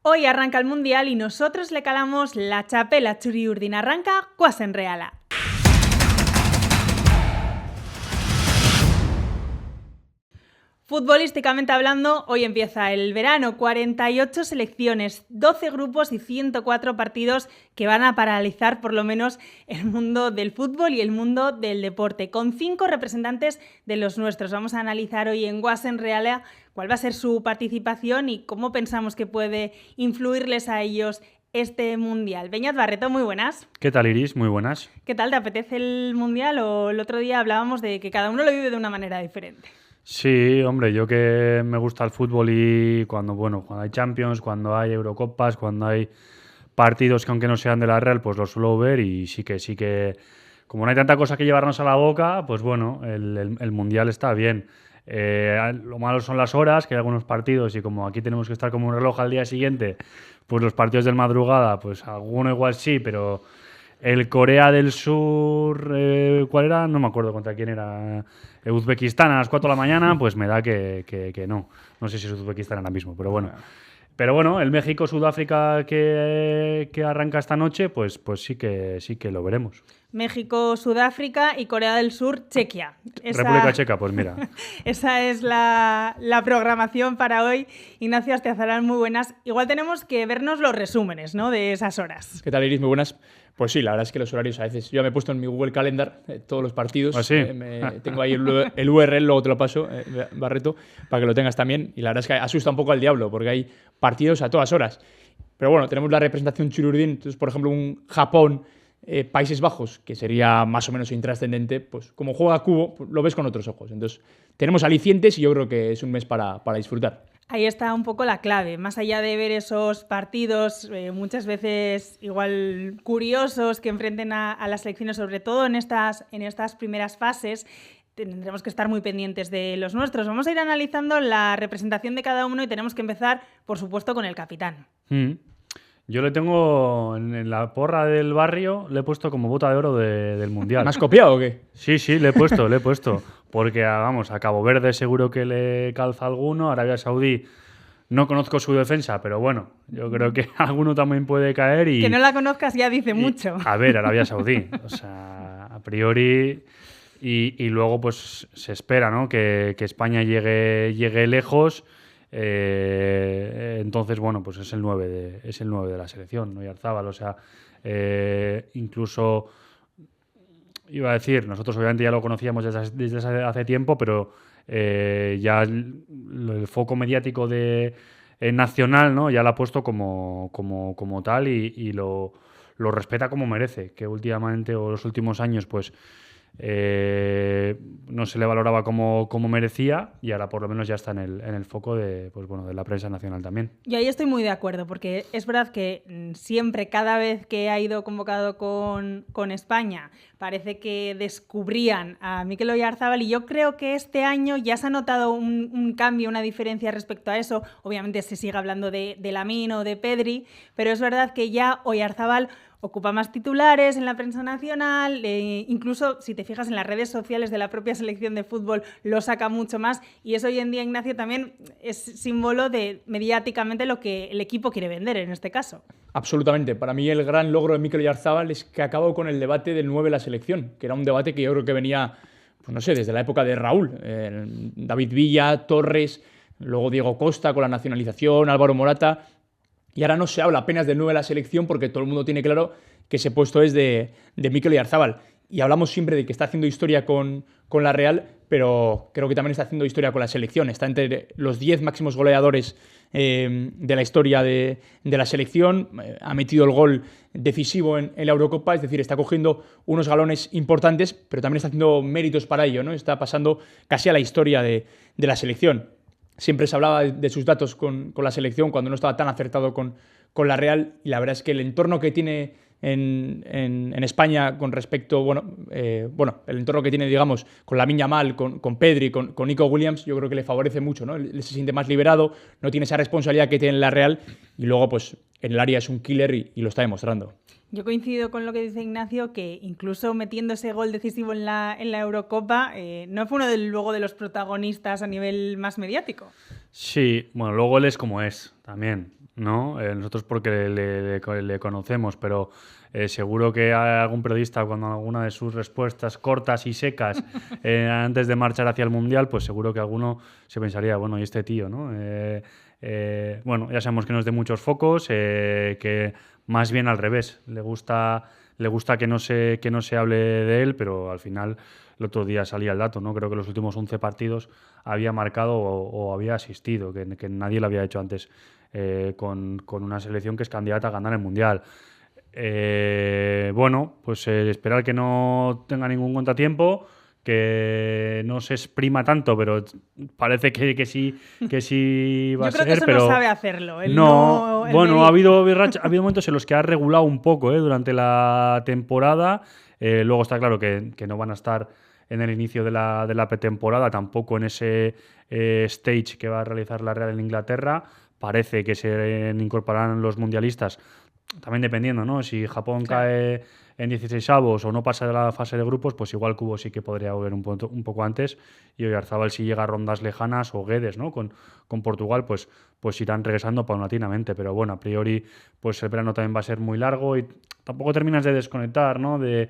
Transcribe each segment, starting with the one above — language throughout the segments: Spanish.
Hoy arranca el Mundial y nosotros le calamos la txapela txuri-urdin arranca goazen Reala. Futbolísticamente hablando, hoy empieza el verano, 48 selecciones, 12 grupos y 104 partidos que van a paralizar por lo menos el mundo del fútbol y el mundo del deporte, con 5 representantes de los nuestros. Vamos a analizar hoy en goazen Reala cuál va a ser su participación y cómo pensamos que puede influirles a ellos este Mundial. Beñat Barreto, muy buenas. ¿Qué tal, Iris? Muy buenas. ¿Qué tal? ¿Te apetece el Mundial? O el otro día hablábamos de que cada uno lo vive de una manera diferente. Sí, hombre, yo que me gusta el fútbol y cuando hay Champions, cuando hay Eurocopas, cuando hay partidos que aunque no sean de la Real, pues los suelo ver y sí que, como no hay tanta cosa que llevarnos a la boca, pues bueno, el Mundial está bien. Lo malo son las horas, que hay algunos partidos y como aquí tenemos que estar como un reloj al día siguiente, pues los partidos de madrugada, pues alguno igual sí, pero el Corea del Sur, ¿cuál era? No me acuerdo contra quién era. Uzbekistán a las 4 de la mañana, pues me da que no. No sé si es Uzbekistán ahora mismo, pero bueno. Pero bueno, el México-Sudáfrica que arranca esta noche, pues sí que lo veremos. México, Sudáfrica y Corea del Sur, Chequia. República Checa, pues mira. Esa es la programación para hoy. Ignacio Astiazarán, muy buenas. Igual tenemos que vernos los resúmenes, ¿no?, de esas horas. ¿Qué tal, Iris? Muy buenas. Pues sí, la verdad es que los horarios a veces... Yo me he puesto en mi Google Calendar todos los partidos. ¿Ah, sí? Tengo ahí el URL, luego te lo paso, Barreto, para que lo tengas también. Y la verdad es que asusta un poco al diablo, porque hay partidos a todas horas. Pero bueno, tenemos la representación txuri-urdin. Entonces, por ejemplo, un Japón, Países Bajos, que sería más o menos intrascendente, pues como juega cubo, pues lo ves con otros ojos. Entonces, tenemos alicientes y yo creo que es un mes para disfrutar. Ahí está un poco la clave, más allá de ver esos partidos muchas veces igual curiosos que enfrenten a las selecciones, sobre todo en estas primeras fases, tendremos que estar muy pendientes de los nuestros. Vamos a ir analizando la representación de cada uno y tenemos que empezar, por supuesto, con el capitán. Yo le tengo en la porra del barrio, le he puesto como bota de oro del Mundial. ¿Me has copiado o qué? Sí, le he puesto. Porque, vamos, a Cabo Verde seguro que le calza alguno. Arabia Saudí no conozco su defensa, pero bueno, yo creo que alguno también puede caer. Y, que no la conozcas ya dice mucho. A ver, Arabia Saudí. O sea, a priori... Y luego, pues, se espera, ¿no?, que España llegue lejos. Entonces, bueno, pues es el 9 de la selección, ¿no? Oyarzábal, o sea, incluso... Iba a decir, nosotros obviamente ya lo conocíamos desde hace tiempo, pero ya el foco mediático nacional, ¿no?, ya lo ha puesto como tal y lo respeta como merece, que últimamente o los últimos años pues no se le valoraba como merecía y ahora por lo menos ya está en el foco de la prensa nacional también. Yo ahí estoy muy de acuerdo, porque es verdad que siempre, cada vez que ha ido convocado con España, parece que descubrían a Mikel Oyarzábal y yo creo que este año ya se ha notado un cambio, una diferencia respecto a eso. Obviamente se sigue hablando de Lamine o de Pedri, pero es verdad que ya Oyarzábal ocupa más titulares en la prensa nacional, incluso si te fijas en las redes sociales de la propia selección de fútbol lo saca mucho más y eso hoy en día, Ignacio, también es símbolo de mediáticamente lo que el equipo quiere vender en este caso. Absolutamente. Para mí el gran logro de Mikel Oyarzábal es que acabó con el debate del 9 de la selección, que era un debate que yo creo que venía, pues no sé, desde la época de Raúl. David Villa, Torres, luego Diego Costa con la nacionalización, Álvaro Morata... Y ahora no se habla apenas del 9 de la selección porque todo el mundo tiene claro que ese puesto es de Mikel Oyarzábal. Y hablamos siempre de que está haciendo historia con la Real, pero creo que también está haciendo historia con la selección. Está entre los 10 máximos goleadores de la historia de la selección. Ha metido el gol decisivo en la Eurocopa, es decir, está cogiendo unos galones importantes, pero también está haciendo méritos para ello, ¿no? Está pasando casi a la historia de la selección. Siempre se hablaba de sus datos con la selección cuando no estaba tan acertado con la Real y la verdad es que el entorno que tiene en España con respecto, el entorno que tiene, digamos, con Lamine Yamal, con Pedri, con Nico Williams, yo creo que le favorece mucho, ¿no? Él se siente más liberado, no tiene esa responsabilidad que tiene en la Real y luego, pues, en el área es un killer y lo está demostrando. Yo coincido con lo que dice Ignacio, que incluso metiendo ese gol decisivo en la Eurocopa, no fue uno luego de los protagonistas a nivel más mediático. Sí, bueno, luego él es como es también. ¿no? Nosotros porque le conocemos, pero seguro que hay algún periodista cuando alguna de sus respuestas cortas y secas antes de marchar hacia el Mundial, pues seguro que alguno se pensaría, bueno, ¿y este tío, no? Bueno, ya sabemos que no es de muchos focos, que más bien al revés, le gusta que no se hable de él, pero al final el otro día salía el dato, ¿no? Creo que los últimos 11 partidos había marcado o había asistido, que nadie lo había hecho antes con una selección que es candidata a ganar el Mundial. Bueno, pues esperar que no tenga ningún contratiempo, que no se exprima tanto, pero parece que sí va a ser. Yo creo que eso pero no sabe hacerlo. Bueno, ha habido momentos en los que ha regulado un poco durante la temporada. Luego está claro que no van a estar en el inicio de la pretemporada, tampoco en ese stage que va a realizar la Real en Inglaterra. Parece que se incorporarán los mundialistas, también dependiendo, ¿no? Si Japón cae en 16avos o no pasa de la fase de grupos, pues igual Cubo sí que podría volver un poco antes, y Oyarzabal si llega a rondas lejanas, o Guedes, ¿no? Con Portugal, pues irán regresando paulatinamente, pero bueno, a priori pues el verano también va a ser muy largo y tampoco terminas de desconectar, ¿no? De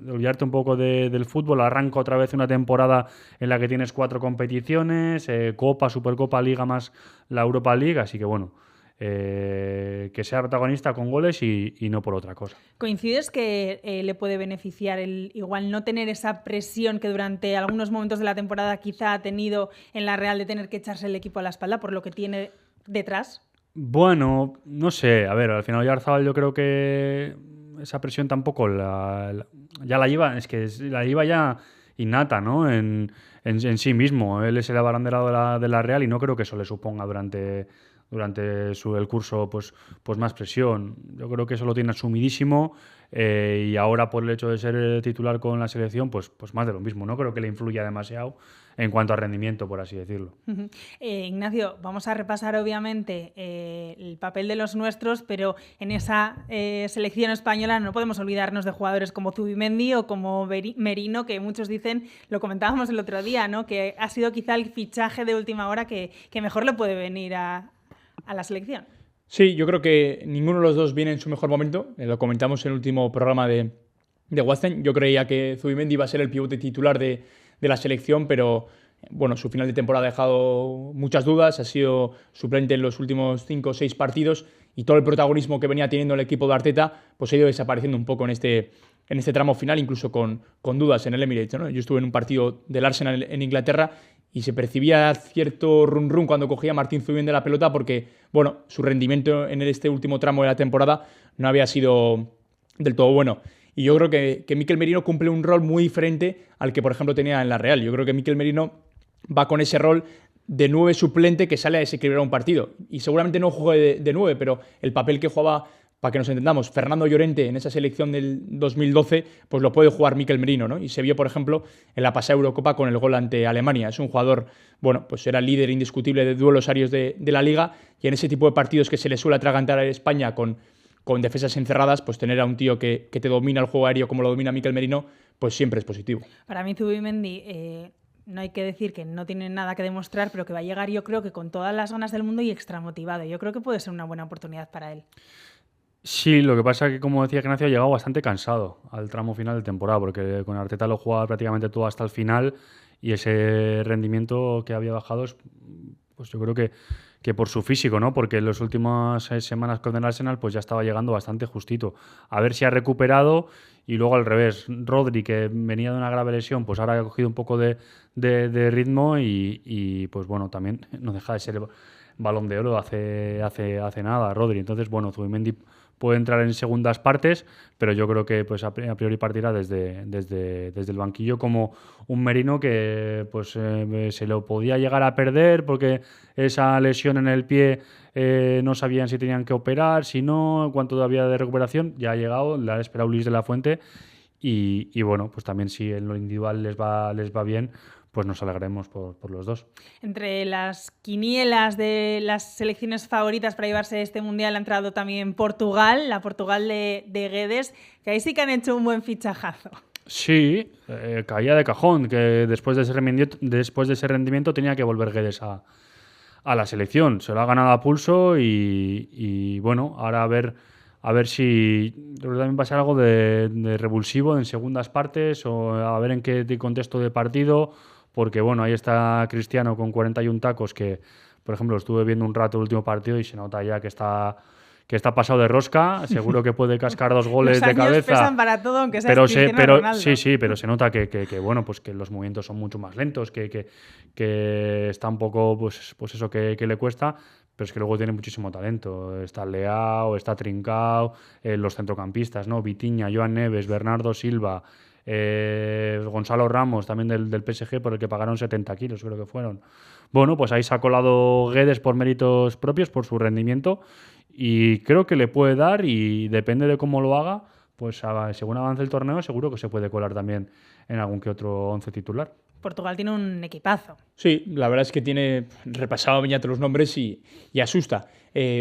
olvidarte un poco del fútbol. Arranca otra vez una temporada en la que tienes 4 competiciones, Copa, Supercopa, Liga más la Europa League, así que bueno, que sea protagonista con goles y no por otra cosa. ¿Coincides que le puede beneficiar el igual no tener esa presión que durante algunos momentos de la temporada quizá ha tenido en la Real de tener que echarse el equipo a la espalda por lo que tiene detrás? Bueno, no sé, a ver, al final Oyarzabal yo creo que esa presión tampoco ya la lleva, es que la lleva ya innata, ¿no? En sí mismo. Él es el abanderado de la Real y no creo que eso le suponga durante el curso pues más presión. Yo creo que eso lo tiene asumidísimo, y ahora por el hecho de ser titular con la selección, pues más de lo mismo. No creo que le influya demasiado en cuanto a rendimiento, por así decirlo. Ignacio, vamos a repasar obviamente el papel de los nuestros, pero en esa selección española no podemos olvidarnos de jugadores como Zubimendi o como Merino, que muchos dicen, lo comentábamos el otro día, ¿no? Que ha sido quizá el fichaje de última hora que mejor le puede venir a la selección. Sí, yo creo que ninguno de los dos viene en su mejor momento. Lo comentamos en el último programa de Watzen. Yo creía que Zubimendi iba a ser el pivote titular de la selección, pero bueno, su final de temporada ha dejado muchas dudas. Ha sido suplente en los últimos 5 o 6 partidos y todo el protagonismo que venía teniendo el equipo de Arteta pues ha ido desapareciendo un poco en este tramo final, incluso con dudas en el Emirates, ¿no? Yo estuve en un partido del Arsenal en Inglaterra y se percibía cierto run cuando cogía a Martín Zubimendi de la pelota porque, bueno, su rendimiento en este último tramo de la temporada no había sido del todo bueno. Y yo creo que Mikel Merino cumple un rol muy diferente al que, por ejemplo, tenía en la Real. Yo creo que Mikel Merino va con ese rol de 9 suplente que sale a desequilibrar un partido. Y seguramente no juegue de 9, pero el papel que jugaba, para que nos entendamos, Fernando Llorente en esa selección del 2012, pues lo puede jugar Mikel Merino, ¿no? Y se vio, por ejemplo, en la pasada Eurocopa con el gol ante Alemania. Es un jugador, bueno, pues era líder indiscutible de duelos aéreos de la Liga, y en ese tipo de partidos que se le suele atragantar a España con defensas encerradas, pues tener a un tío que te domina el juego aéreo como lo domina Mikel Merino, pues siempre es positivo. Para mí Zubimendi, no hay que decir que no tiene nada que demostrar, pero que va a llegar, yo creo que con todas las ganas del mundo y extra motivado. Yo creo que puede ser una buena oportunidad para él. Sí, lo que pasa es que, como decía Ignacio, ha llegado bastante cansado al tramo final de temporada, porque con Arteta lo jugaba prácticamente todo hasta el final, y ese rendimiento que había bajado es, pues yo creo que por su físico, ¿no? Porque en las últimas semanas con el Arsenal pues ya estaba llegando bastante justito. A ver si ha recuperado, y luego al revés, Rodri, que venía de una grave lesión, pues ahora ha cogido un poco de ritmo y pues bueno, también no deja de ser Balón de Oro hace nada, Rodri. Entonces, bueno, Zubimendi puede entrar en segundas partes, pero yo creo que pues a priori partirá desde el banquillo, como un Merino que pues se lo podía llegar a perder porque esa lesión en el pie no sabían si tenían que operar, si no, en cuanto todavía de recuperación, ya ha llegado, la ha esperado Luis de la Fuente y bueno, pues también si en lo individual les va bien, pues nos alegremos por los dos. Entre las quinielas de las selecciones favoritas para llevarse este Mundial ha entrado también Portugal, la Portugal de Guedes, que ahí sí que han hecho un buen fichajazo. Sí, caía de cajón, que después de ese rendimiento tenía que volver Guedes a a la selección. Se lo ha ganado a pulso y bueno, ahora a ver si creo que también va a ser algo de revulsivo en segundas partes o a ver en qué contexto de partido, porque bueno, ahí está Cristiano con 41 tacos que, por ejemplo, estuve viendo un rato el último partido y se nota ya que está pasado de rosca. Seguro que puede cascar 2 goles de cabeza. Pesan para todo, aunque sea Ronaldo. Sí, pero se nota que bueno, pues que los movimientos son mucho más lentos, que está un poco, pues eso que le cuesta. Pero es que luego tiene muchísimo talento. Está Leao, está Trincao, los centrocampistas, ¿no? Vitinha, Joan Neves, Bernardo Silva, Gonzalo Ramos, también del PSG, por el que pagaron 70 kilos, creo que fueron. Bueno, pues ahí se ha colado Guedes por méritos propios, por su rendimiento, y creo que le puede dar, y depende de cómo lo haga, pues según avance el torneo, seguro que se puede colar también en algún que otro 11 titular. Portugal tiene un equipazo. Sí, la verdad es que tiene repasado Beñat los nombres y asusta.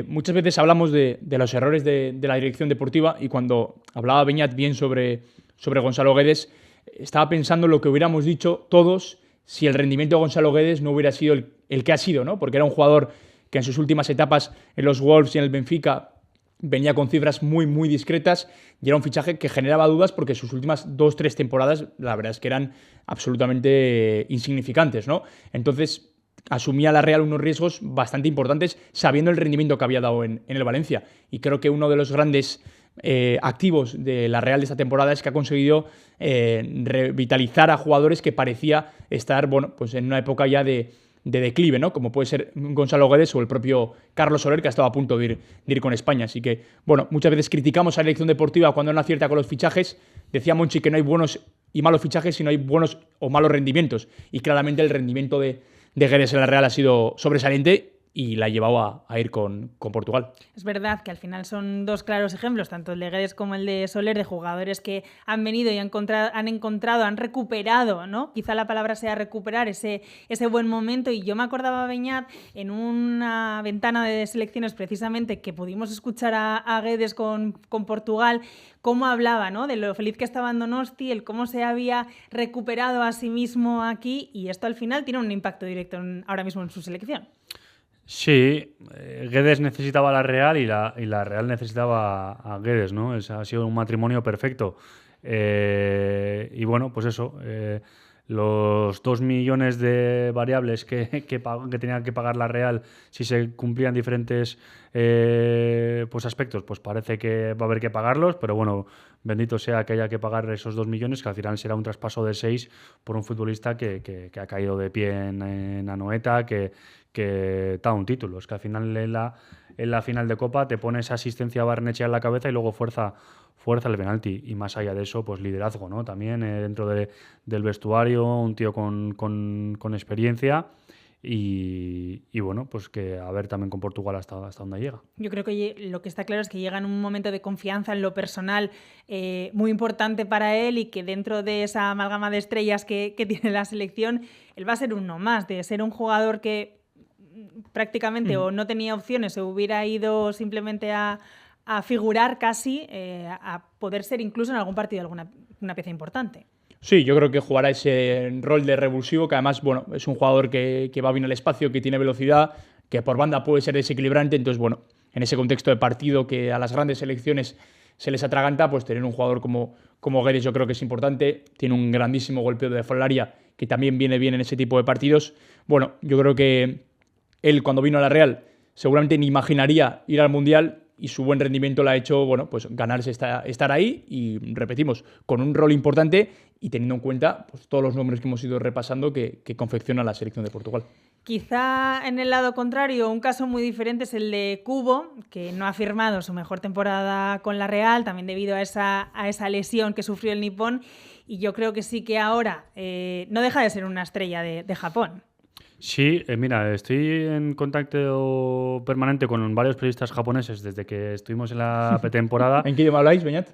Muchas veces hablamos de los errores de la dirección deportiva, y cuando hablaba Beñat bien sobre Gonzalo Guedes, estaba pensando lo que hubiéramos dicho todos si el rendimiento de Gonzalo Guedes no hubiera sido el que ha sido, ¿no? Porque era un jugador que en sus últimas etapas en los Wolves y en el Benfica venía con cifras muy, muy discretas, y era un fichaje que generaba dudas porque sus últimas 2-3 temporadas la verdad es que eran absolutamente insignificantes, ¿no? Entonces asumía la Real unos riesgos bastante importantes sabiendo el rendimiento que había dado en el Valencia, y creo que uno de los grandes activos de la Real de esta temporada es que ha conseguido revitalizar a jugadores que parecía estar, bueno, pues en una época ya de declive, ¿no? Como puede ser Gonzalo Guedes o el propio Carlos Soler, que ha estado a punto de ir con España. Así que, bueno, muchas veces criticamos a la dirección deportiva cuando no acierta con los fichajes. Decía Monchi que no hay buenos y malos fichajes, sino hay buenos o malos rendimientos. Y claramente el rendimiento de Guedes en la Real ha sido sobresaliente y la ha llevado a ir con Portugal. Es verdad que al final son dos claros ejemplos, tanto el de Guedes como el de Soler, de jugadores que han venido y han recuperado, ¿no? Quizá la palabra sea recuperar ese buen momento. Y yo me acordaba, Beñat, en una ventana de selecciones precisamente que pudimos escuchar a Guedes con Portugal, cómo hablaba, ¿no? De lo feliz que estaba en Donosti, el cómo se había recuperado a sí mismo aquí, y esto al final tiene un impacto directo ahora mismo en su selección. Sí, Guedes necesitaba a la Real y la Real necesitaba a Guedes, ¿no? Ha sido un matrimonio perfecto. Y bueno, pues eso, los 2 millones de variables que tenía que pagar la Real si se cumplían diferentes pues aspectos, pues parece que va a haber que pagarlos, pero bueno, bendito sea que haya que pagar esos 2 millones, que al final será un traspaso de 6 por un futbolista que ha caído de pie en Anoeta, que da un título. Es que al final en la final de Copa te pones asistencia a Barnechea en la cabeza y luego fuerza el penalti. Y más allá de eso, pues liderazgo, ¿no? También dentro del vestuario, un tío con experiencia. Y bueno, pues que a ver también con Portugal hasta dónde llega. Yo creo que lo que está claro es que llega en un momento de confianza en lo personal muy importante para él, y que dentro de esa amalgama de estrellas que tiene la selección, él va a ser uno más, de ser un jugador que prácticamente o no tenía opciones, o hubiera ido simplemente a figurar casi, a poder ser incluso en algún partido una pieza importante. Sí, yo creo que jugará ese rol de revulsivo, que además, bueno, es un jugador que va bien al espacio, que tiene velocidad, que por banda puede ser desequilibrante. Entonces, bueno, en ese contexto de partido que a las grandes selecciones se les atraganta, pues tener un jugador como Guedes yo creo que es importante. Tiene un grandísimo golpeo de fuera del área, que también viene bien en ese tipo de partidos. Bueno, yo creo que él, cuando vino a la Real, seguramente ni imaginaría ir al Mundial, y su buen rendimiento le ha hecho, bueno, pues ganarse estar ahí, y repetimos, con un rol importante y teniendo en cuenta pues todos los nombres que hemos ido repasando que confecciona la selección de Portugal. Quizá en el lado contrario, un caso muy diferente es el de Kubo, que no ha firmado su mejor temporada con la Real, también debido a esa lesión que sufrió el nipón, y yo creo que sí que ahora no deja de ser una estrella de Japón. Sí, mira, estoy en contacto permanente con varios periodistas japoneses desde que estuvimos en la pretemporada. ¿En qué idioma habláis, Beñat?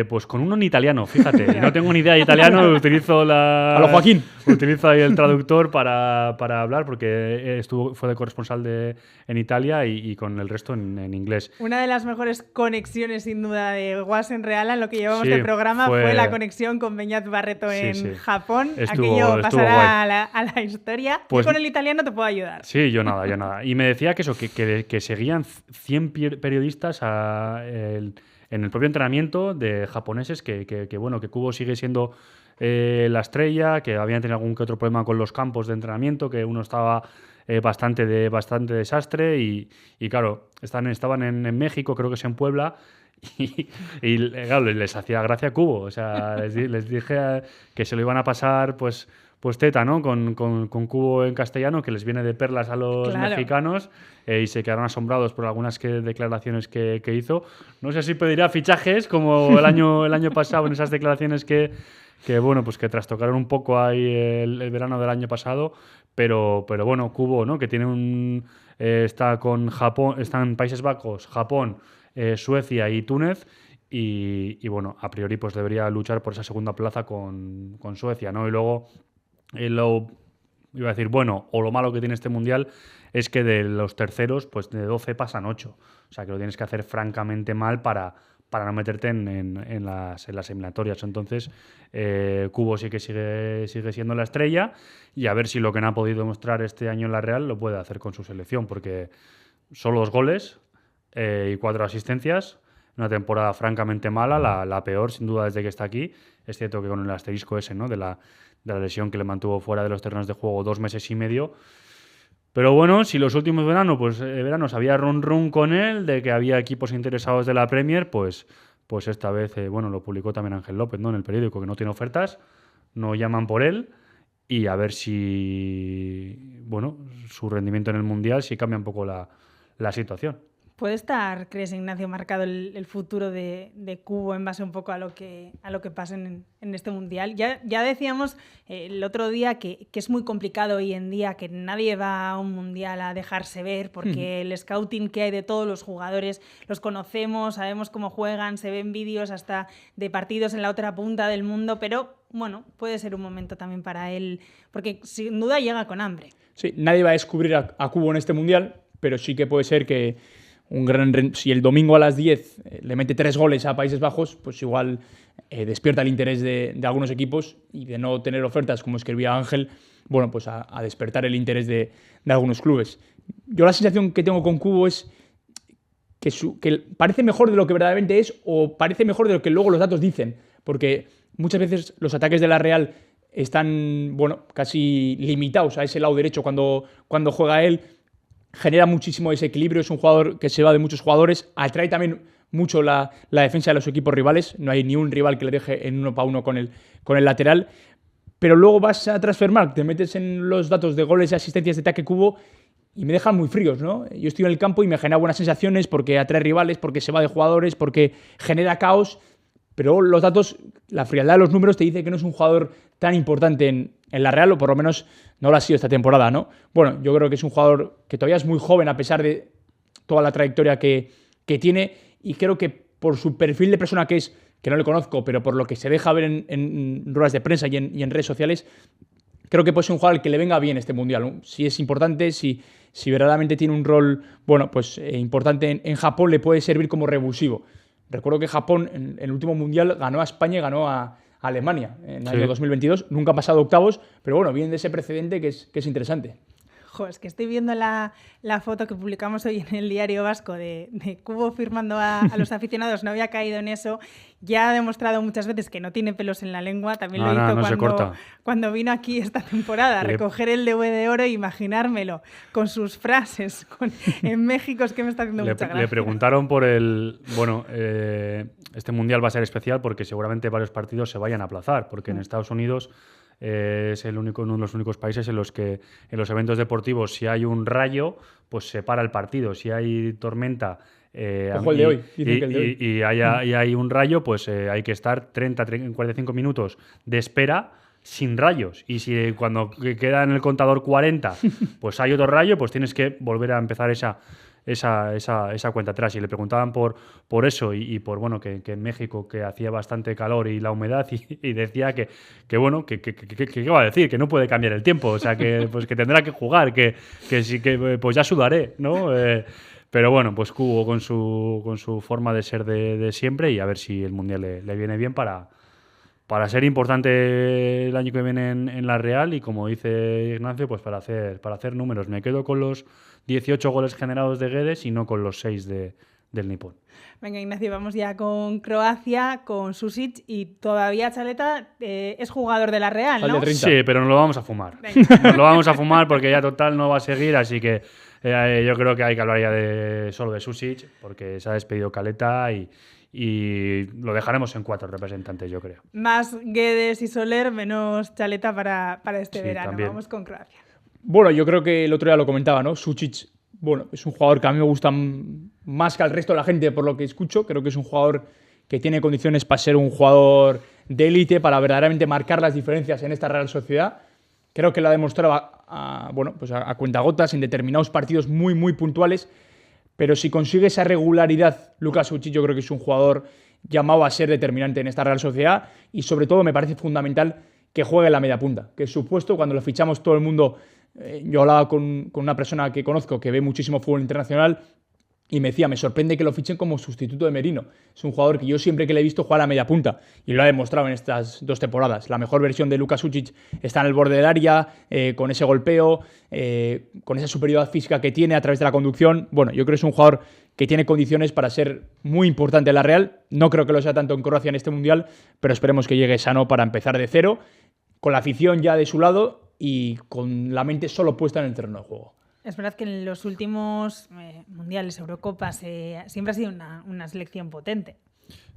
Pues con uno en italiano, fíjate. Y no tengo ni idea de italiano, utilizo A lo Joaquín. Utilizo ahí el traductor para hablar, porque fue de corresponsal en Italia y con el resto en inglés. Una de las mejores conexiones, sin duda, de Was en Real en lo que llevamos de programa fue la conexión con Beñat Barreto en Japón. Aquello pasará a la historia. Pues, con el italiano te puedo ayudar. Sí, yo nada. Y me decía que eso, que seguían 100 periodistas en el propio entrenamiento de japoneses, bueno, que Kubo sigue siendo la estrella, que habían tenido algún que otro problema con los campos de entrenamiento, que uno estaba bastante desastre y claro, estaban en México, creo que es en Puebla, y claro, les hacía gracia Kubo, o sea, les dije que se lo iban a pasar pues teta, ¿no? Con Kubo en castellano, que les viene de perlas a los mexicanos, y se quedaron asombrados por algunas declaraciones que hizo. No sé si pedirá fichajes como el año pasado en esas declaraciones que bueno, pues que trastocaron un poco ahí el verano del año pasado, pero bueno, Kubo, ¿no? Que tiene está con Japón, está en Países Bajos, Japón, Suecia y Túnez. Y bueno, a priori pues debería luchar por esa segunda plaza con Suecia, ¿no? Y luego iba a decir, bueno, o lo malo que tiene este mundial es que de los terceros, pues de 12 pasan 8. O sea que lo tienes que hacer francamente mal para no meterte en las eliminatorias. Entonces, Kubo sí que sigue siendo la estrella, y a ver si lo que no ha podido demostrar este año en la Real lo puede hacer con su selección, porque solo 2 goles y 4 asistencias. Una temporada francamente mala, la peor sin duda desde que está aquí. Es cierto que con el asterisco ese, ¿no? de la lesión que le mantuvo fuera de los terrenos de juego 2 meses y medio. Pero bueno, si los últimos veranos había run con él, de que había equipos interesados de la Premier, pues esta vez, bueno, lo publicó también Ángel López, ¿no? En el periódico, que no tiene ofertas, no llaman por él, y a ver si, bueno, su rendimiento en el Mundial sí cambia un poco la situación. ¿Puede estar, crees, Ignacio, marcado el futuro de Kubo en base un poco a lo que pase en este Mundial? Ya decíamos el otro día que es muy complicado hoy en día, que nadie va a un Mundial a dejarse ver, porque el scouting que hay de todos los jugadores los conocemos, sabemos cómo juegan, se ven vídeos hasta de partidos en la otra punta del mundo, pero bueno, puede ser un momento también para él, porque sin duda llega con hambre. Sí, nadie va a descubrir a Kubo en este Mundial, pero sí que puede ser que si el domingo a las 10 le mete 3 goles a Países Bajos, pues igual despierta el interés de algunos equipos, y de no tener ofertas, como escribía Ángel, bueno, pues a despertar el interés de algunos clubes. Yo la sensación que tengo con Kubo es que parece mejor de lo que verdaderamente es, o parece mejor de lo que luego los datos dicen, porque muchas veces los ataques de la Real están, bueno, casi limitados a ese lado derecho cuando juega él. Genera muchísimo desequilibrio, es un jugador que se va de muchos jugadores, atrae también mucho la defensa de los equipos rivales, no hay ni un rival que le deje en 1-1 con el lateral, pero luego vas a Transfermarkt, te metes en los datos de goles y asistencias de ataque Kubo y me dejan muy fríos, ¿no? Yo estoy en el campo y me genera buenas sensaciones porque atrae rivales, porque se va de jugadores, porque genera caos, pero los datos, la frialdad de los números te dice que no es un jugador tan importante en la Real, o por lo menos no lo ha sido esta temporada, ¿no? Bueno, yo creo que es un jugador que todavía es muy joven a pesar de toda la trayectoria que tiene, y creo que por su perfil de persona que es, que no le conozco, pero por lo que se deja ver en ruedas de prensa y en redes sociales, creo que puede ser un jugador al que le venga bien este Mundial, ¿no? Si es importante, si verdaderamente tiene un rol, bueno, pues importante en Japón, le puede servir como revulsivo. Recuerdo que Japón en el último Mundial ganó a España y ganó a Alemania en el año 2022. Nunca ha pasado octavos, pero bueno, viene de ese precedente que es interesante. Es que estoy viendo la foto que publicamos hoy en el Diario Vasco de Kubo firmando a los aficionados. No había caído en eso. Ya ha demostrado muchas veces que no tiene pelos en la lengua. También lo hizo cuando vino aquí esta temporada a recoger el DVD de oro e imaginármelo con sus frases en México. Es que me está haciendo mucha gracia. Le preguntaron por bueno, este Mundial va a ser especial porque seguramente varios partidos se vayan a aplazar, porque en Estados Unidos es uno de los únicos países en los que en los eventos deportivos, si hay un rayo, pues se para el partido. Si hay tormenta Ojo el de hoy. y hay un rayo, pues hay que estar 45 minutos de espera sin rayos. Y si cuando queda en el contador 40, pues hay otro rayo, pues tienes que volver a empezar esa cuenta atrás. Y le preguntaban por eso y por bueno que en México que hacía bastante calor y la humedad, y decía que bueno, que ¿qué va a decir? Que no puede cambiar el tiempo, o sea que pues que tendrá que jugar, que sí, que pues ya sudaré, ¿no? Pero bueno, pues Kubo con su forma de ser de siempre, y a ver si el Mundial le viene bien para para ser importante el año que viene en la Real y, como dice Ignacio, pues para hacer números. Me quedo con los 18 goles generados de Guedes y no con los 6 del Nippon. Venga, Ignacio, vamos ya con Croacia, con Sušić, y todavía Chaleta es jugador de la Real, ¿no? Sí, pero nos lo vamos a fumar. Nos lo vamos a fumar porque ya total no va a seguir, así que yo creo que hay que hablar ya solo de Sušić, porque se ha despedido Caleta y lo dejaremos en 4 representantes, yo creo. Más Guedes y Soler, menos Chaleta para este verano. También. Vamos con Croacia. Bueno, yo creo que el otro día lo comentaba, ¿no? Sušić, bueno, es un jugador que a mí me gusta más que al resto de la gente por lo que escucho. Creo que es un jugador que tiene condiciones para ser un jugador de élite, para verdaderamente marcar las diferencias en esta Real Sociedad. Creo que lo ha demostrado a cuentagotas en determinados partidos muy, muy puntuales. Pero si consigue esa regularidad, Luka Sušić, yo creo que es un jugador llamado a ser determinante en esta Real Sociedad, y sobre todo me parece fundamental que juegue en la media punta, que es su puesto. Cuando lo fichamos todo el mundo, yo hablaba con una persona que conozco que ve muchísimo fútbol internacional y me decía, me sorprende que lo fichen como sustituto de Merino. Es un jugador que yo siempre que le he visto jugar a la media punta, y lo ha demostrado en estas 2 temporadas. La mejor versión de Luka Sušić está en el borde del área, con ese golpeo, con esa superioridad física que tiene a través de la conducción. Bueno, yo creo que es un jugador que tiene condiciones para ser muy importante en la Real. No creo que lo sea tanto en Croacia en este Mundial, pero esperemos que llegue sano para empezar de cero, con la afición ya de su lado y con la mente solo puesta en el terreno de juego. Es verdad que en los últimos mundiales, Eurocopas, siempre ha sido una selección potente.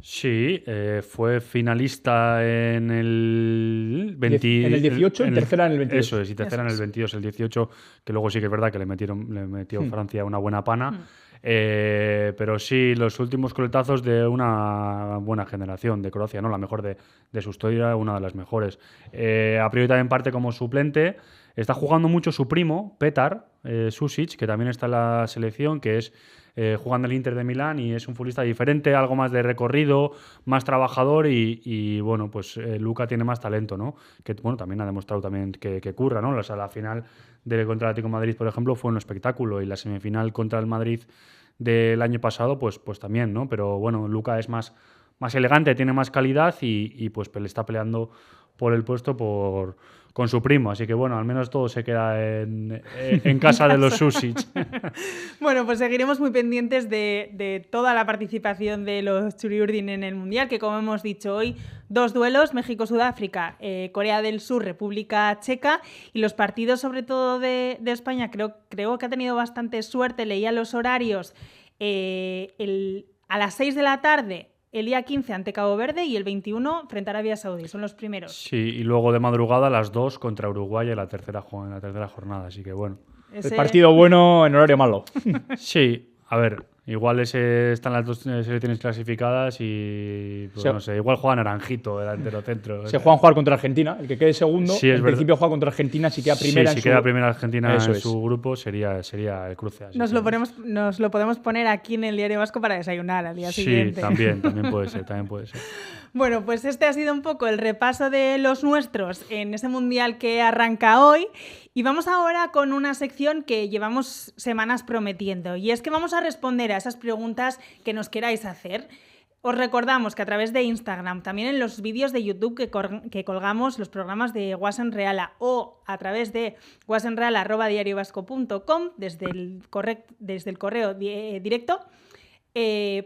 Sí, fue finalista en el En el 18 y tercera en el 22. Eso es, y tercera en el 22, el 18, que luego sí que es verdad que le metió Francia una buena pana. Pero sí, los últimos coletazos de una buena generación de Croacia, ¿no? La mejor de su historia, una de las mejores. A priori también parte como suplente. Está jugando mucho su primo, Petar Sušić, que también está en la selección, que es jugando el Inter de Milán, y es un futbolista diferente, algo más de recorrido, más trabajador, y bueno, pues Luka tiene más talento, ¿no? Que bueno, también ha demostrado también que curra, ¿no? O sea, la final contra el Atlético de Madrid, por ejemplo, fue un espectáculo, y la semifinal contra el Madrid del año pasado, pues también, ¿no? Pero bueno, Luka es más elegante, tiene más calidad, y pues le está peleando por el puesto con su primo, así que bueno, al menos todo se queda en casa de los Sušić. Bueno, pues seguiremos muy pendientes de toda la participación de los Txuri-Urdin en el Mundial, que como hemos dicho hoy, 2 duelos, México-Sudáfrica, Corea del Sur, República Checa, y los partidos sobre todo de España, creo que ha tenido bastante suerte. Leía los horarios, a las 6 de la tarde el día 15 ante Cabo Verde y el 21 frente a Arabia Saudí. Son los primeros. Sí, y luego de madrugada las 2 contra Uruguay en la tercera jornada. Así que bueno. El partido bueno en horario malo. Sí, a ver, igual están las 2 selecciones clasificadas y pues, no sé, igual juega Naranjito, delantero centro. Se jugar contra Argentina. El que quede segundo, sí, en principio juega contra Argentina, si queda primera. Sí, si queda primera Argentina en su grupo sería el cruce. Así nos lo podemos poner aquí en el Diario Vasco para desayunar al día siguiente. Sí, también puede ser. Bueno, pues este ha sido un poco el repaso de los nuestros en ese Mundial que arranca hoy. Y vamos ahora con una sección que llevamos semanas prometiendo, y es que vamos a responder a esas preguntas que nos queráis hacer. Os recordamos que a través de Instagram, también en los vídeos de YouTube que colgamos los programas de Guasenreala, o a través de guasenreala@diariovasco.com desde el correo directo,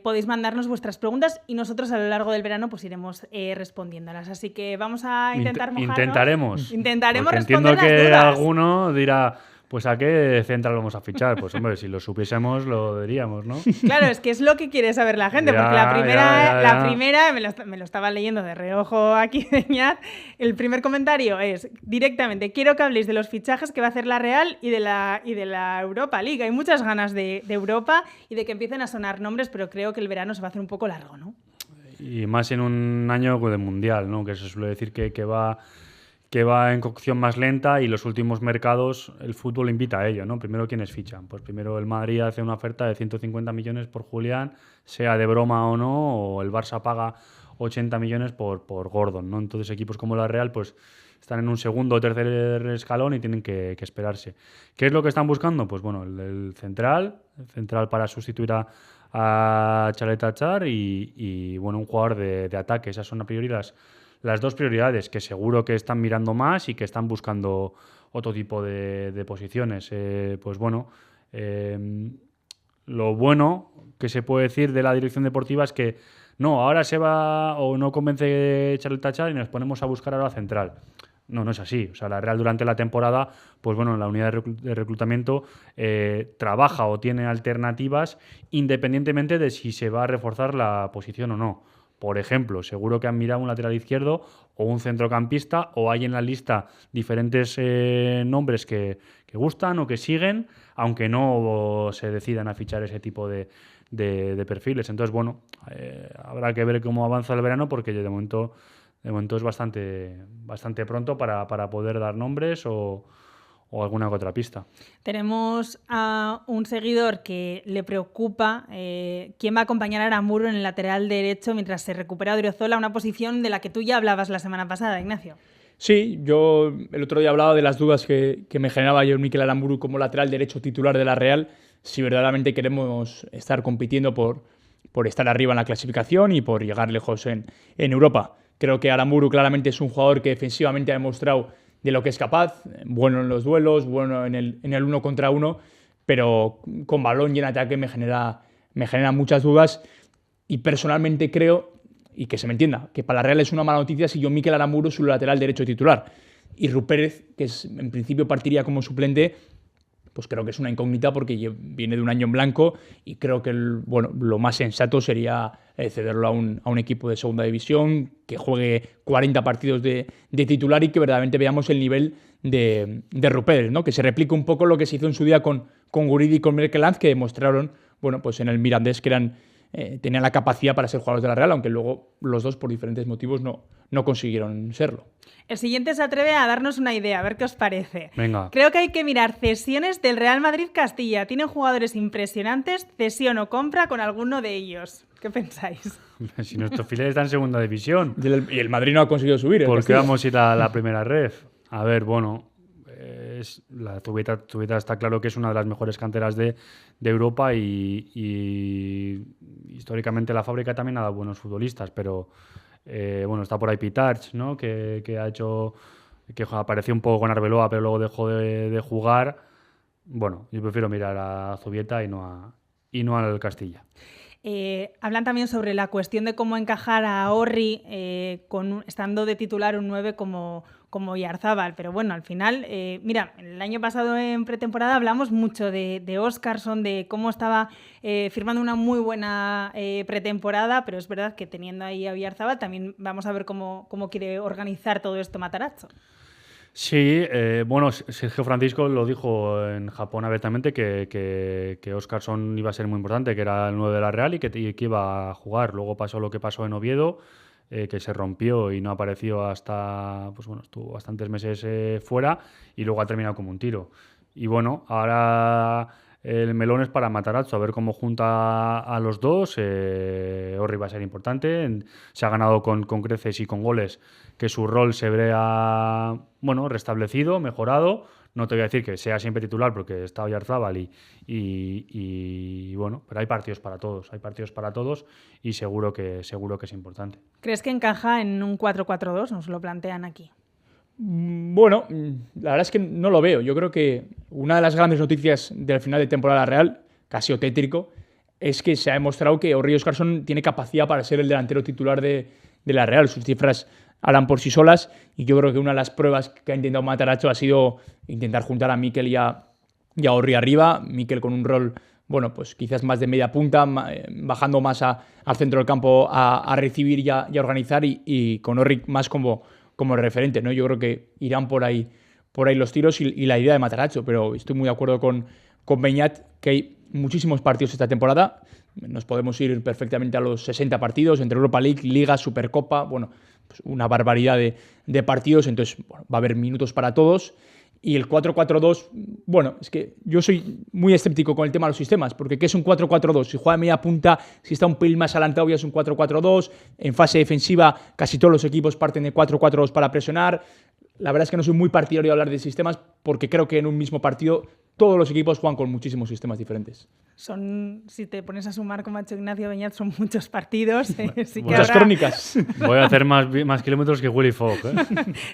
podéis mandarnos vuestras preguntas y nosotros a lo largo del verano pues iremos respondiéndolas. Así que vamos a intentar mojarnos. Intentaremos porque responder entiendo que las dudas. Alguno dirá, pues ¿a qué central vamos a fichar? Pues hombre, si lo supiésemos lo diríamos, ¿no? Claro, es que es lo que quiere saber la gente, porque la primera me lo estaba leyendo de reojo aquí de Ñat. El primer comentario es directamente: quiero que habléis de los fichajes que va a hacer la Real y de la Europa League. Hay muchas ganas de Europa y de que empiecen a sonar nombres, pero creo que el verano se va a hacer un poco largo, ¿no? Y más en un año de mundial, ¿no? Que se suele decir que va en cocción más lenta, y los últimos mercados el fútbol invita a ello, ¿no? Primero, ¿quiénes fichan? Pues primero el Madrid hace una oferta de 150 millones por Julián, sea de broma o no, o el Barça paga 80 millones por Gordon, ¿no? Entonces equipos como la Real pues están en un segundo o tercer escalón y tienen que esperarse. ¿Qué es lo que están buscando? Pues bueno, el central para sustituir a Chaleta Char y bueno, un jugador de ataque. Esas son a priori las dos prioridades, que seguro que están mirando más y que están buscando otro tipo de posiciones. Pues bueno, lo bueno que se puede decir de la dirección deportiva es que no, ahora se va o no convence echarle el tachar y nos ponemos a buscar ahora central. No, no es así. O sea, la Real durante la temporada, pues bueno, la unidad de reclutamiento trabaja o tiene alternativas independientemente de si se va a reforzar la posición o no. Por ejemplo, seguro que han mirado un lateral izquierdo o un centrocampista, o hay en la lista diferentes nombres que gustan o que siguen, aunque no se decidan a fichar ese tipo de perfiles. Entonces, bueno, habrá que ver cómo avanza el verano, porque de momento es bastante pronto para poder dar nombres o alguna otra pista. Tenemos a un seguidor que le preocupa quién va a acompañar a Aramburu en el lateral derecho mientras se recupera Odriozola, una posición de la que tú ya hablabas la semana pasada, Ignacio. Sí, yo el otro día hablaba de las dudas que me generaba yo Mikel Aramburu como lateral derecho titular de la Real, si verdaderamente queremos estar compitiendo por estar arriba en la clasificación y por llegar lejos en Europa. Creo que Aramburu claramente es un jugador que defensivamente ha demostrado de lo que es capaz, bueno en los duelos, bueno en el uno contra uno, pero con balón y en ataque me genera muchas dudas, y personalmente creo, y que se me entienda, que para la Real es una mala noticia si yo Mikel Aramburu es su lateral derecho titular, y Ru Pérez, que en principio partiría como suplente, pues creo que es una incógnita porque viene de un año en blanco, y creo que lo más sensato sería cederlo a un equipo de segunda división que juegue 40 partidos de titular y que verdaderamente veamos el nivel de Ru Pérez, ¿no? Que se replique un poco lo que se hizo en su día con Guridi y con Merkeland, que demostraron, bueno, pues en el Mirandés que tenían la capacidad para ser jugadores de la Real, aunque luego los dos por diferentes motivos no consiguieron serlo. El siguiente se atreve a darnos una idea, a ver qué os parece. Venga. Creo que hay que mirar cesiones del Real Madrid-Castilla. Tienen jugadores impresionantes, cesión o compra con alguno de ellos. ¿Qué pensáis? Si nuestro filial está en segunda división. Y el Madrid no ha conseguido subir. ¿Por qué vamos a ir a la primera ref? A ver, bueno, la Zubieta está claro que es una de las mejores canteras de Europa y históricamente la fábrica también ha dado buenos futbolistas, pero bueno, está por ahí Pitarch, ¿no? Que ha hecho, que apareció un poco con Arbeloa, pero luego dejó de jugar. Bueno, yo prefiero mirar a Zubieta y no al Castilla. Hablan también sobre la cuestión de cómo encajar a Orri estando de titular un 9 como Oyarzábal, pero bueno, al final, mira, el año pasado en pretemporada hablamos mucho de Óscarson, de cómo estaba firmando una muy buena pretemporada, pero es verdad que teniendo ahí a Oyarzábal también vamos a ver cómo quiere organizar todo esto Matarazzo. Sí, bueno, Sergio Francisco lo dijo en Japón abiertamente que Óscarson iba a ser muy importante, que era el 9 de la Real y que iba a jugar. Luego pasó lo que pasó en Oviedo, que se rompió y no apareció hasta, pues bueno, estuvo bastantes meses fuera y luego ha terminado como un tiro. Y bueno, ahora el melón es para Matarazzo, a ver cómo junta a los dos. Orri va a ser importante, se ha ganado con creces y con goles que su rol se vea, bueno, restablecido, mejorado. No te voy a decir que sea siempre titular porque está Oyarzábal y bueno, pero hay partidos para todos y seguro que es importante. ¿Crees que encaja en un 4-4-2? Nos lo plantean aquí. Bueno, la verdad es que no lo veo. Yo creo que una de las grandes noticias del final de temporada real, casi tétrico, es que se ha demostrado que Orri Óscarson tiene capacidad para ser el delantero titular de la Real. Sus cifras hablan por sí solas y yo creo que una de las pruebas que ha intentado Matarazzo ha sido intentar juntar a Mikel y a Orri arriba. Mikel con un rol, bueno, pues quizás más de media punta, bajando más al centro del campo a recibir y a organizar, y con Orri más como referente, ¿no? Yo creo que irán por ahí los tiros y la idea de Matarazzo, pero estoy muy de acuerdo con Beñat, que hay muchísimos partidos esta temporada. Nos podemos ir perfectamente a los 60 partidos entre Europa League, Liga, Supercopa, bueno, pues una barbaridad de partidos, entonces bueno, va a haber minutos para todos. Y el 4-4-2, bueno, es que yo soy muy escéptico con el tema de los sistemas, porque ¿qué es un 4-4-2? Si juega media punta, si está un pelín más adelantado ya es un 4-4-2, en fase defensiva casi todos los equipos parten de 4-4-2 para presionar. La verdad es que no soy muy partidario de hablar de sistemas porque creo que en un mismo partido todos los equipos juegan con muchísimos sistemas diferentes. Si te pones a sumar, como ha hecho Ignacio Beñat, son muchos partidos. Sí que Muchas crónicas. Voy a hacer más kilómetros que Willy Fogg.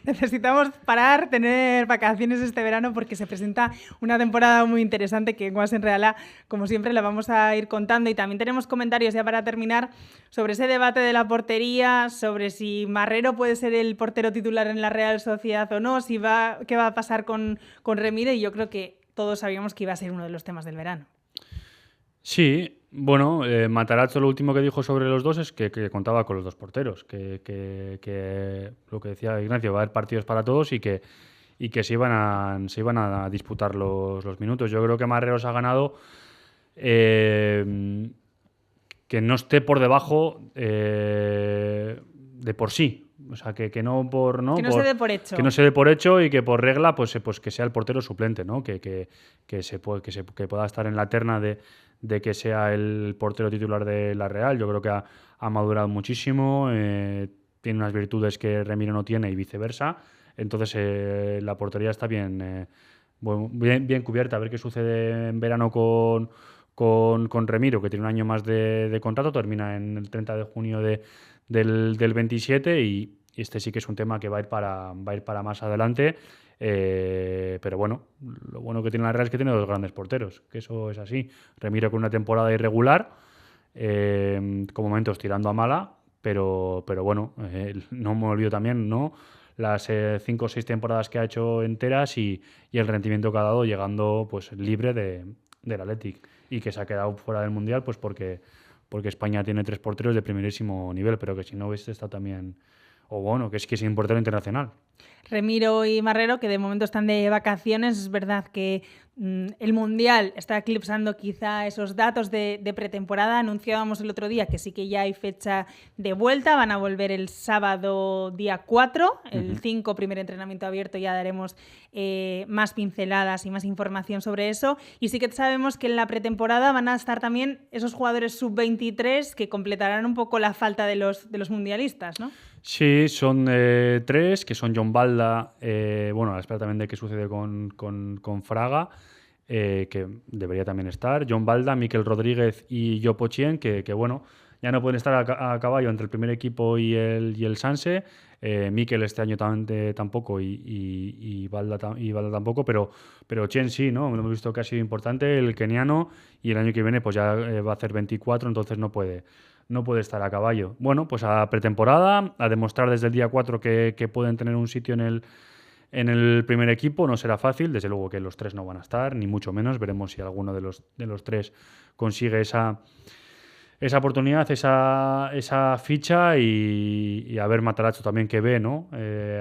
Necesitamos parar, tener vacaciones este verano, porque se presenta una temporada muy interesante que en Guas en Reala, como siempre, la vamos a ir contando. Y también tenemos comentarios ya para terminar sobre ese debate de la portería, sobre si Marrero puede ser el portero titular en la Real Sociedad o no, qué va a pasar con Remiro, y yo creo que todos sabíamos que iba a ser uno de los temas del verano. Sí, bueno, Matarazzo lo último que dijo sobre los dos es que contaba con los dos porteros, que lo que decía Ignacio, va a haber partidos para todos y que se iban a disputar los minutos. Yo creo que Marrero se ha ganado que no esté por debajo de por sí. O sea, que no se dé por hecho. Que no se dé por hecho y que por regla pues que sea el portero suplente, ¿no? Que pueda estar en la terna de que sea el portero titular de la Real. Yo creo que ha madurado muchísimo, tiene unas virtudes que Remiro no tiene y viceversa. Entonces la portería está bien cubierta. A ver qué sucede en verano con Remiro, que tiene un año más de contrato, termina en el 30 de junio del 27 y este sí que es un tema que va a ir para más adelante. Pero bueno, lo bueno que tiene la Real es que tiene dos grandes porteros, que eso es así. Remiro con una temporada irregular, con momentos tirando a mala, pero bueno, no me olvido también, ¿no?, las 5 o 6 temporadas que ha hecho enteras y el rendimiento que ha dado llegando pues libre del Athletic, y que se ha quedado fuera del Mundial pues porque España tiene 3 porteros de primerísimo nivel, pero que si no hubiese estado también, o bueno, que es un portero internacional. Remiro y Marrero, que de momento están de vacaciones. Es verdad que el Mundial está eclipsando quizá esos datos de pretemporada. Anunciábamos el otro día que sí que ya hay fecha de vuelta. Van a volver el sábado día 4, el 5, primer entrenamiento abierto. Ya daremos más pinceladas y más información sobre eso. Y sí que sabemos que en la pretemporada van a estar también esos jugadores sub-23 que completarán un poco la falta de los mundialistas, ¿no? Sí, son 3, que son John Balda, bueno, a la espera también de qué sucede con Fraga, que debería también estar, John Balda, Mikel Rodríguez y Jopo Chien, que bueno, ya no pueden estar a caballo entre el primer equipo y el Sanse. Mikel este año tampoco y Balda tampoco, pero Chien sí, ¿no? Hemos visto que ha sido importante, el keniano, y el año que viene pues ya va a hacer 24, entonces no puede estar a caballo. Bueno, pues a pretemporada, a demostrar desde el día 4 que pueden tener un sitio en el primer equipo. No será fácil, desde luego que los 3 no van a estar, ni mucho menos. Veremos si alguno de los 3 consigue esa oportunidad, esa ficha, y a ver Matarazzo también que ve, ¿no?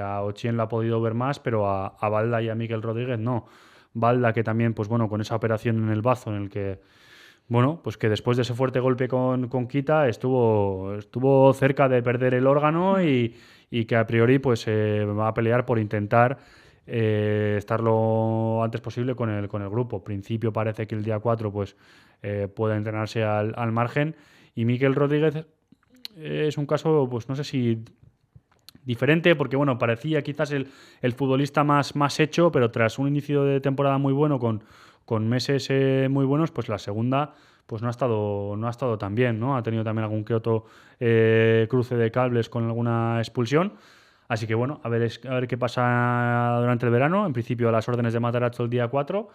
A Ochien lo ha podido ver más, pero a Balda y a Mikel Rodríguez no. Balda, que también, pues bueno, con esa operación en el bazo en el que, bueno, pues que después de ese fuerte golpe con Kita estuvo cerca de perder el órgano y que a priori pues va a pelear por intentar estar lo antes posible con el grupo. En principio parece que el día 4 pues puede entrenarse al margen, y Mikel Rodríguez es un caso, pues no sé si diferente, porque bueno, parecía quizás el futbolista más hecho, pero tras un inicio de temporada muy bueno con meses muy buenos, pues la segunda pues no ha estado tan bien, ¿no? Ha tenido también algún que otro cruce de cables con alguna expulsión. Así que bueno, a ver qué pasa durante el verano. En principio a las órdenes de Matarazzo el día 4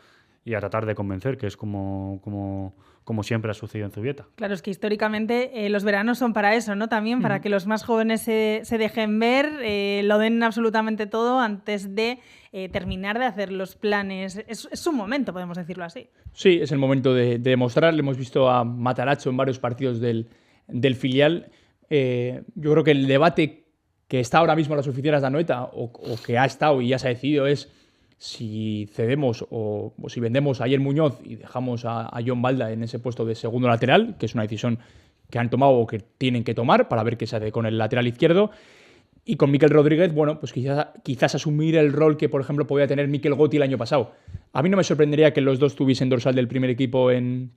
y a tratar de convencer, que es como siempre ha sucedido en Zubieta. Claro, es que históricamente los veranos son para eso, ¿no? También para que los más jóvenes se dejen ver, lo den absolutamente todo antes de terminar de hacer los planes. Es un momento, podemos decirlo así. Sí, es el momento de demostrar. Le hemos visto a Matarazzo en varios partidos del filial. Yo creo que el debate que está ahora mismo en las oficinas de Anoeta, o que ha estado y ya se ha decidido, es si cedemos o si vendemos a Ayer Muñoz y dejamos a John Balda en ese puesto de segundo lateral, que es una decisión que han tomado o que tienen que tomar para ver qué se hace con el lateral izquierdo. Y con Mikel Rodríguez, bueno, pues quizás asumir el rol que, por ejemplo, podía tener Mikel Gotti el año pasado. A mí no me sorprendería que los dos tuviesen dorsal del primer equipo en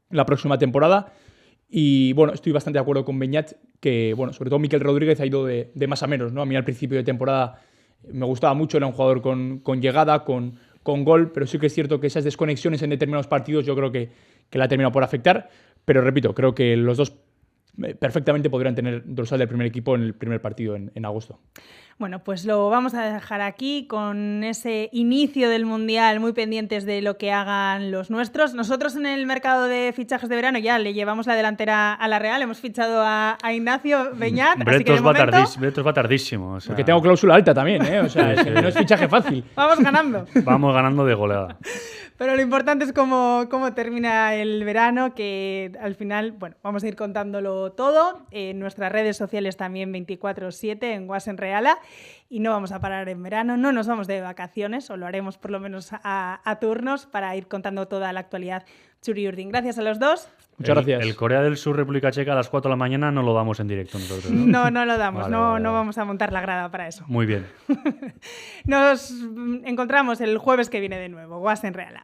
la próxima temporada. Y bueno, estoy bastante de acuerdo con Beñat, que bueno, sobre todo Mikel Rodríguez ha ido de más a menos, ¿no? A mí al principio de temporada me gustaba mucho, era un jugador con llegada, con con gol, pero sí que es cierto que esas desconexiones en determinados partidos yo creo que la ha terminado por afectar. Pero repito, creo que los dos perfectamente podrían tener dorsal del primer equipo en el primer partido en agosto. Bueno, pues lo vamos a dejar aquí con ese inicio del Mundial, muy pendientes de lo que hagan los nuestros. Nosotros en el mercado de fichajes de verano ya le llevamos la delantera a la Real, hemos fichado a Ignacio Beñat. Bretos va tardísimo. O sea... Porque tengo cláusula alta también, ¿eh? O sea, sí. No es fichaje fácil. Vamos ganando. Vamos ganando de goleada. Pero lo importante es cómo termina el verano, que al final, bueno, vamos a ir contándolo todo. En nuestras redes sociales también 24/7 en Guasen Reala. Y no vamos a parar en verano, no nos vamos de vacaciones, o lo haremos por lo menos a turnos para ir contando toda la actualidad. Txuri Urdin, gracias a los dos. Muchas gracias. El Corea del Sur, República Checa a las 4 de la mañana no lo damos en directo nosotros, ¿no? No lo damos, vale. No vamos a montar la grada para eso. Muy bien. Nos encontramos el jueves que viene de nuevo. Guasen Reala.